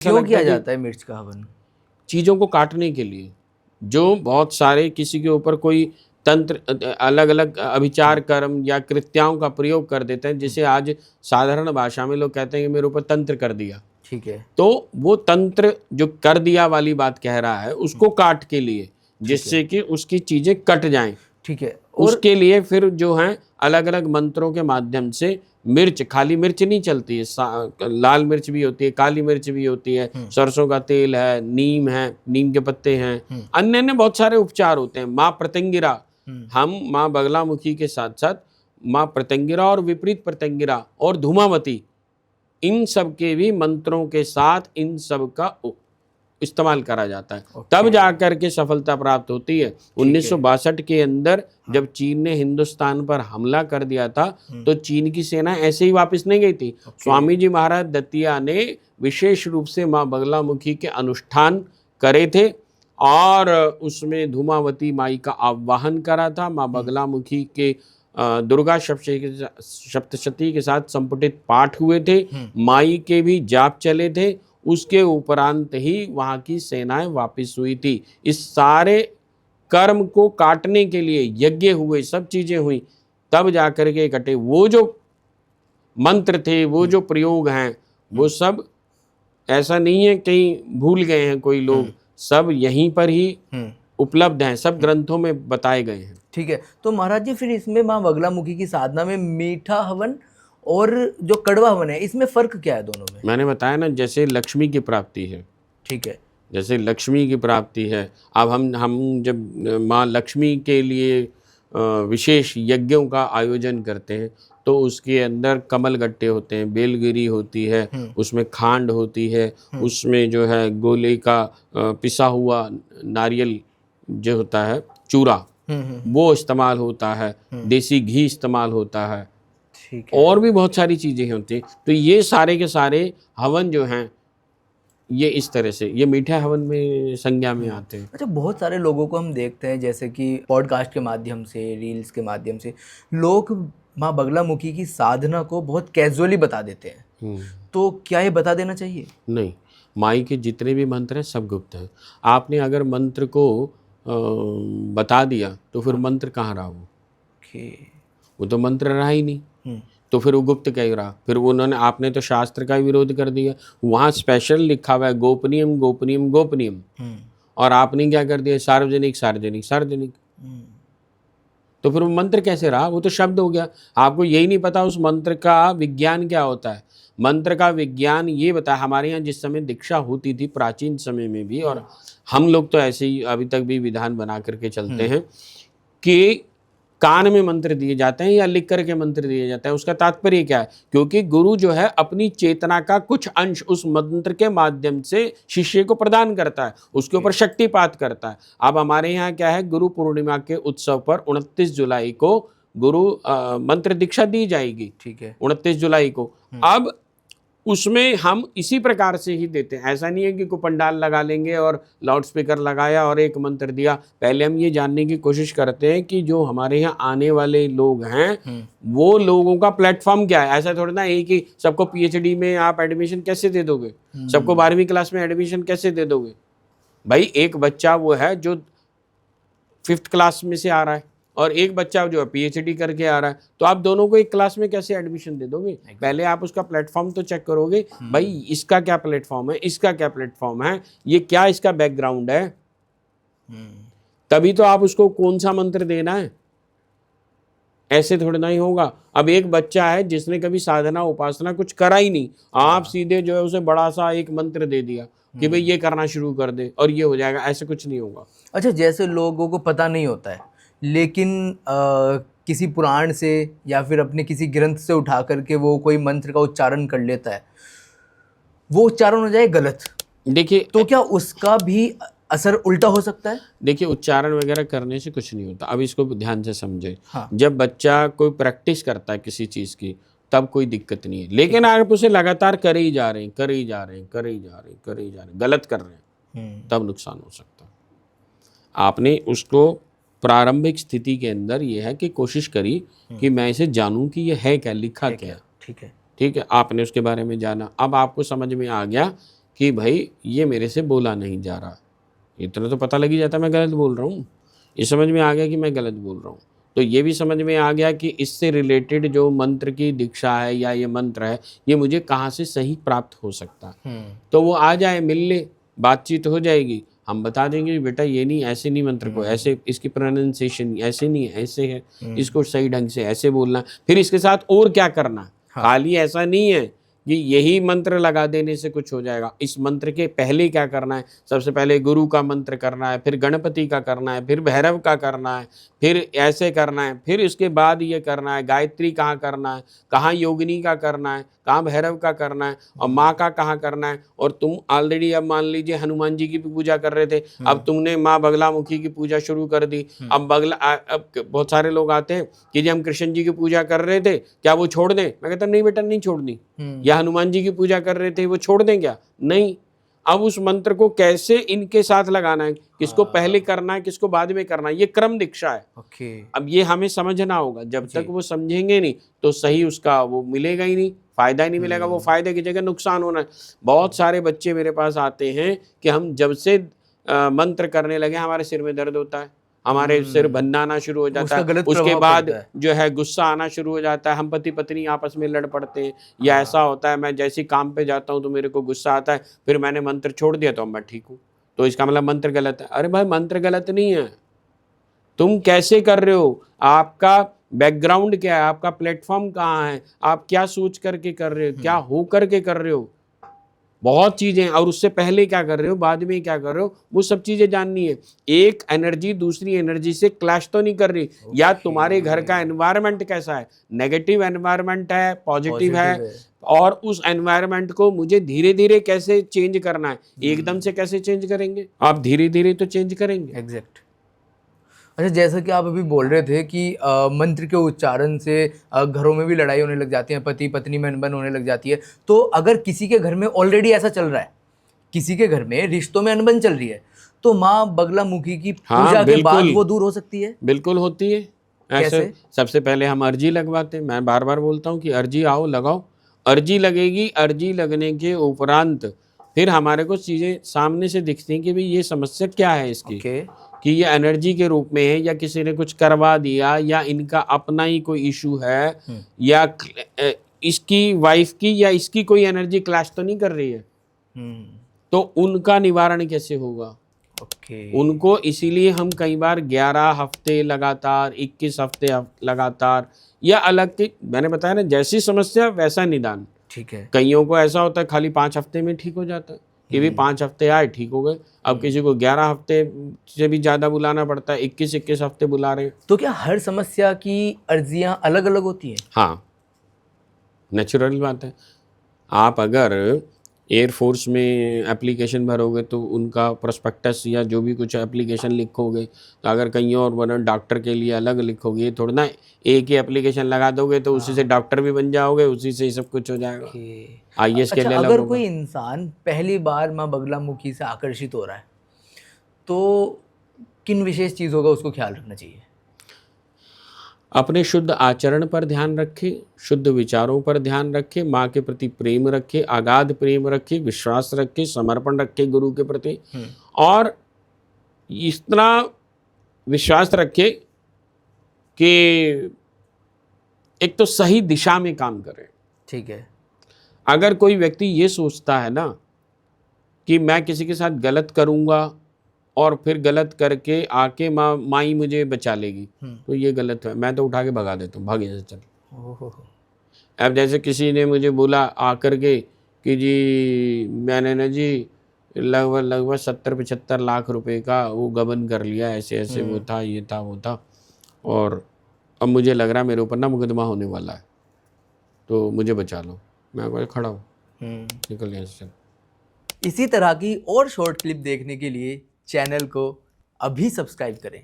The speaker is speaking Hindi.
क्यों किया जाता है मिर्च का हवन? चीज़ों को काटने के लिए, जो बहुत सारे किसी के ऊपर कोई तंत्र अलग अलग अभिचार कर्म या कृत्याओं का प्रयोग कर देते हैं, जिसे आज साधारण भाषा में लोग कहते हैं कि मेरे ऊपर तंत्र कर दिया। ठीक है। तो वो तंत्र जो कर दिया वाली बात कह रहा है, उसको काट के लिए, जिससे कि उसकी चीज़ें कट जाएं। ठीक है। और उसके लिए फिर जो है अलग अलग मंत्रों के माध्यम से मिर्च, खाली मिर्च नहीं चलती है, लाल मिर्च भी होती है, काली मिर्च भी होती है, सरसों का तेल है, नीम के पत्ते हैं, अन्य अन्य बहुत सारे उपचार होते हैं। माँ प्रत्यंगिरा, हम माँ बगलामुखी के साथ साथ माँ प्रत्यंगिरा और विपरीत प्रत्यंगिरा और धूमावती, इन सब के भी मंत्रों के साथ इन सब का इस्तेमाल करा जाता है। तब जाकर के सफलता प्राप्त होती है। 1962 के अंदर जब चीन ने हिंदुस्तान पर हमला कर दिया था, तो चीन की सेना ऐसे ही वापस नहीं गई थी। स्वामी जी महाराज दतिया ने विशेष रूप से माँ बगलामुखी के अनुष्ठान करे थे और उसमें धूमावती माई का आवाहन करा था। माँ बगलामुखी के दुर्गा सप्तशती के साथ संपुटित पाठ हुए थे, माई के भी जाप चले थे। उसके उपरांत ही वहाँ की सेनाएं वापस हुई थी। इस सारे कर्म को काटने के लिए यज्ञ हुए, सब चीजें हुई, तब जाकर के कटे। वो जो मंत्र थे, वो जो प्रयोग हैं, वो सब ऐसा नहीं है कहीं भूल गए हैं कोई लोग, सब यहीं पर ही उपलब्ध हैं, सब ग्रंथों में बताए गए हैं। ठीक है। तो महाराज जी, फिर इसमें माँ बगलामुखी की साधना में मीठा हवन और जो कड़वा हवन है, इसमें फर्क क्या है दोनों में? मैंने बताया ना, जैसे लक्ष्मी की प्राप्ति है, ठीक है, जैसे लक्ष्मी की प्राप्ति है। अब हम जब माँ लक्ष्मी के लिए विशेष यज्ञों का आयोजन करते हैं, तो उसके अंदर कमल गट्टे होते हैं, बेलगिरी होती है, उसमें खांड होती है, उसमें जो है गोले का पिसा हुआ नारियल जो होता है, चूरा, वो इस्तेमाल होता है, देसी घी इस्तेमाल होता है, ठीक है। और भी बहुत सारी चीज़ें होती हैं। तो ये सारे के सारे हवन जो हैं, ये इस तरह से ये मीठे हवन में संज्ञा में आते हैं। अच्छा, बहुत सारे लोगों को हम देखते हैं, जैसे कि पॉडकास्ट के माध्यम से, रील्स के माध्यम से, लोग माँ बगलामुखी की साधना को बहुत कैजुअली बता देते हैं। तो क्या ये बता देना चाहिए? नहीं, माई के जितने भी मंत्र हैं सब गुप्त हैं। आपने अगर मंत्र को बता दिया तो फिर मंत्र कहाँ रहा? वो तो मंत्र रहा ही नहीं, तो फिर वो गुप्त कह रहा? फिर उन्होंने, आपने तो शास्त्र का विरोध कर दिया। वहाँ स्पेशल लिखा हुआ है गोपनीयम गोपनीयम गोपनीयम, और आपने क्या कर दिया? सार्वजनिक सार्वजनिक सार्वजनिक। तो फिर वो मंत्र कैसे रहा? वो तो शब्द हो गया। आपको यही नहीं पता उस मंत्र का विज्ञान क्या होता है। मंत्र का विज्ञान ये बता, हमारे यहाँ जिस समय दीक्षा होती थी प्राचीन समय में भी, और हम लोग तो ऐसे ही अभी तक भी विधान बना करके चलते हैं कि कान में मंत्र दिए जाते हैं या लिख करके मंत्र दिए जाते हैं। उसका तात्पर्य क्या है? क्योंकि गुरु जो है अपनी चेतना का कुछ अंश उस मंत्र के माध्यम से शिष्य को प्रदान करता है, उसके ऊपर शक्तिपात करता है। अब हमारे यहाँ क्या है, गुरु पूर्णिमा के उत्सव पर 29 जुलाई को गुरु मंत्र दीक्षा दी जाएगी। ठीक है, 29 जुलाई को। अब उसमें हम इसी प्रकार से ही देते हैं। ऐसा नहीं है कि कोई पंडाल लगा लेंगे और लाउड स्पीकर लगाया और एक मंत्र दिया। पहले हम ये जानने की कोशिश करते हैं कि जो हमारे यहाँ आने वाले लोग हैं, वो लोगों का प्लेटफॉर्म क्या है। ऐसा थोड़ा ना है कि सबको पीएचडी में आप एडमिशन कैसे दे दोगे, सबको 12वीं क्लास में एडमिशन कैसे दे दोगे? भाई एक बच्चा वो है जो 5th क्लास में से आ रहा है, और एक बच्चा जो है पीएचडी करके आ रहा है, तो आप दोनों को एक क्लास में कैसे एडमिशन दे दोगे? पहले आप उसका प्लेटफॉर्म तो चेक करोगे। भाई इसका क्या प्लेटफॉर्म है, इसका क्या प्लेटफॉर्म है, ये क्या इसका बैकग्राउंड है, तभी तो आप उसको कौन सा मंत्र देना है। ऐसे थोड़ा ना ही होगा। अब एक बच्चा है जिसने कभी साधना उपासना कुछ करा ही नहीं, आप सीधे जो है उसे बड़ा सा एक मंत्र दे दिया कि भाई ये करना शुरू कर दे और ये हो जाएगा, ऐसे कुछ नहीं होगा। अच्छा, जैसे लोगों को पता नहीं होता है, लेकिन किसी पुराण से या फिर अपने किसी ग्रंथ से उठा करके वो कोई मंत्र का उच्चारण कर लेता है, वो उच्चारण हो जाए गलत, देखिए तो क्या उसका भी असर उल्टा हो सकता है? देखिए, उच्चारण वगैरह करने से कुछ नहीं होता। अब इसको ध्यान से समझे। जब बच्चा कोई प्रैक्टिस करता है किसी चीज़ की, तब कोई दिक्कत नहीं है। लेकिन आप उसे लगातार करे ही जा रहे हैं, करे ही जा रहे हैं, करे ही जा रहे हैं, करे ही जा रहे हैं, गलत कर रहे हैं, तब नुकसान हो सकता है। आपने उसको प्रारंभिक स्थिति के अंदर ये है कि कोशिश करी कि मैं इसे जानूं कि ये है क्या, लिखा क्या। ठीक है, ठीक है, आपने उसके बारे में जाना। अब आपको समझ में आ गया कि भाई ये मेरे से बोला नहीं जा रहा। इतना तो पता लग ही जाता मैं गलत बोल रहा हूँ। ये समझ में आ गया कि मैं गलत बोल रहा हूँ। तो ये भी समझ में आ गया कि इससे रिलेटेड जो मंत्र की दीक्षा है या ये मंत्र है, ये मुझे कहाँ से सही प्राप्त हो सकता है। तो वो आ जाए, मिल ले, बातचीत हो जाएगी, हम बता देंगे बेटा ये नहीं, ऐसे नहीं मंत्र को, ऐसे इसकी प्रोनाउंसिएशन ऐसे नहीं है, ऐसे है, इसको सही ढंग से ऐसे बोलना। फिर इसके साथ और क्या करना, खाली ऐसा नहीं है कि यही मंत्र लगा देने से कुछ हो जाएगा। इस मंत्र के पहले क्या करना है, सबसे पहले गुरु का मंत्र करना है, फिर गणपति का करना है, फिर भैरव का करना है, फिर ऐसे करना है, फिर इसके बाद ये करना है गायत्री कहाँ करना है, कहाँ योगिनी का करना है, कहाँ भैरव का करना है, और माँ का कहाँ करना है। और तुम ऑलरेडी अब मान लीजिए हनुमान जी की भी पूजा कर रहे थे, अब तुमने माँ बगलामुखी की पूजा शुरू कर दी। अब बहुत सारे लोग आते हैं कि जी हम कृष्ण जी की पूजा कर रहे थे, क्या वो छोड़ दें? मैं कहता नहीं बेटा, नहीं छोड़नी। या हनुमान जी की पूजा कर रहे थे, वो छोड़ दें क्या? नहीं। अब उस मंत्र को कैसे इनके साथ लगाना है, किसको पहले करना है, किसको बाद में करना है, ये क्रम दीक्षा है। अब ये हमें समझना होगा। जब तक वो समझेंगे नहीं तो सही उसका वो मिलेगा ही नहीं, फायदा ही नहीं मिलेगा। वो फायदे की जगह नुकसान होना है। बहुत सारे बच्चे मेरे पास आते हैं कि हम जब से मंत्र करने लगे हमारे सिर में दर्द होता है, हमारे सिर भन्ना आना शुरू हो जाता है, उसके बाद जो है गुस्सा आना शुरू हो जाता है, हम पति पत्नी आपस में लड़ पड़ते हैं, या ऐसा होता है मैं जैसे काम पे जाता हूँ तो मेरे को गुस्सा आता है, फिर मैंने मंत्र छोड़ दिया तो मैं ठीक हूँ, तो इसका मतलब मंत्र गलत है। अरे भाई मंत्र गलत नहीं है, तुम कैसे कर रहे हो, आपका बैकग्राउंड क्या है, आपका प्लेटफॉर्म कहाँ है, आप क्या सोच करके कर रहे हो, क्या हो करके कर रहे हो, बहुत चीजें। और उससे पहले क्या कर रहे हो, बाद में क्या कर रहे हो, वो सब चीजें जाननी है। एक एनर्जी दूसरी एनर्जी से क्लैश तो नहीं कर रही। या तुम्हारे घर का एनवायरनमेंट कैसा है, नेगेटिव एनवायरनमेंट है, पॉजिटिव है, और उस एनवायरनमेंट को मुझे धीरे धीरे कैसे चेंज करना है। एकदम से कैसे चेंज करेंगे आप, धीरे धीरे तो चेंज करेंगे। एग्जैक्ट। अच्छा, जैसा कि आप अभी बोल रहे थे कि मंत्र के उच्चारण से घरों में भी लड़ाई होने लग जाती है, पति पत्नी में अनबन होने लग जाती है। तो अगर किसी के घर में ऑलरेडी ऐसा चल रहा है, किसी के घर में रिश्तों में अनबन चल रही है, तो माँ बगलामुखी की पूजा के बाद वो दूर हो सकती है? बिल्कुल होती है। ऐसे सबसे पहले हम अर्जी लगवाते हैं। मैं बार बार बोलता हूँ कि अर्जी आओ लगाओ, अर्जी लगेगी। अर्जी लगने के उपरांत फिर हमारे को चीज़ें सामने से दिखती हैं कि भाई ये समस्या क्या है इसकी, कि ये एनर्जी के रूप में है, या किसी ने कुछ करवा दिया, या इनका अपना ही कोई इशू है, या इसकी वाइफ की या इसकी कोई एनर्जी क्लैश तो नहीं कर रही है। तो उनका निवारण कैसे होगा? उनको इसीलिए हम कई बार 11 हफ्ते लगातार, 21 हफ्ते लगातार, या अलग के, मैंने बताया ना जैसी समस्या वैसा निदान। ठीक है। कईयों को ऐसा होता है खाली 5 हफ्ते में ठीक हो जाता है कि भी 5 हफ्ते आए ठीक हो गए। अब किसी को 11 हफ्ते से भी ज़्यादा बुलाना पड़ता है, 21 हफ्ते बुला रहे हैं। तो क्या हर समस्या की अर्जियां अलग अलग होती हैं? हाँ, नेचुरल बात है। आप अगर एयरफोर्स में एप्लीकेशन भरोगे तो उनका प्रोस्पेक्टस या जो भी कुछ एप्लीकेशन लिखोगे, तो अगर कहीं और बना डॉक्टर के लिए अलग लिखोगे, ये थोड़ा ना एक ही एप्लीकेशन लगा दोगे तो उसी से डॉक्टर भी बन जाओगे, उसी से ही सब कुछ हो जाएगा। IAS के लिए अलग अगर कोई इंसान पहली बार माँ बगलामुखी से आकर्षित हो रहा है तो किन विशेष चीज़ों का उसको ख्याल रखना चाहिए? अपने शुद्ध आचरण पर ध्यान रखे, शुद्ध विचारों पर ध्यान रखे, माँ के प्रति प्रेम रखे, अगाध प्रेम रखे, विश्वास रखे, समर्पण रखे गुरु के प्रति, और इतना विश्वास रखे कि एक तो सही दिशा में काम करे। ठीक है। अगर कोई व्यक्ति ये सोचता है ना कि मैं किसी के साथ गलत करूँगा और फिर गलत करके आके माँ ही मुझे बचा लेगी, तो ये गलत है। मैं तो उठा के भगा देता हूँ, भाग यहाँ से चल। अब जैसे किसी ने मुझे बोला आकर के कि जी मैंने ना जी लगभग 70-75 लाख रुपए का वो गबन कर लिया, ऐसे ऐसे वो था, ये था, वो था, और अब मुझे लग रहा है मेरे ऊपर ना मुकदमा होने वाला है, तो मुझे बचा लो। मैं खड़ा हूँ, निकल यहाँ से चल। इसी तरह की और शॉर्ट क्लिप देखने के लिए चैनल को अभी सब्सक्राइब करें।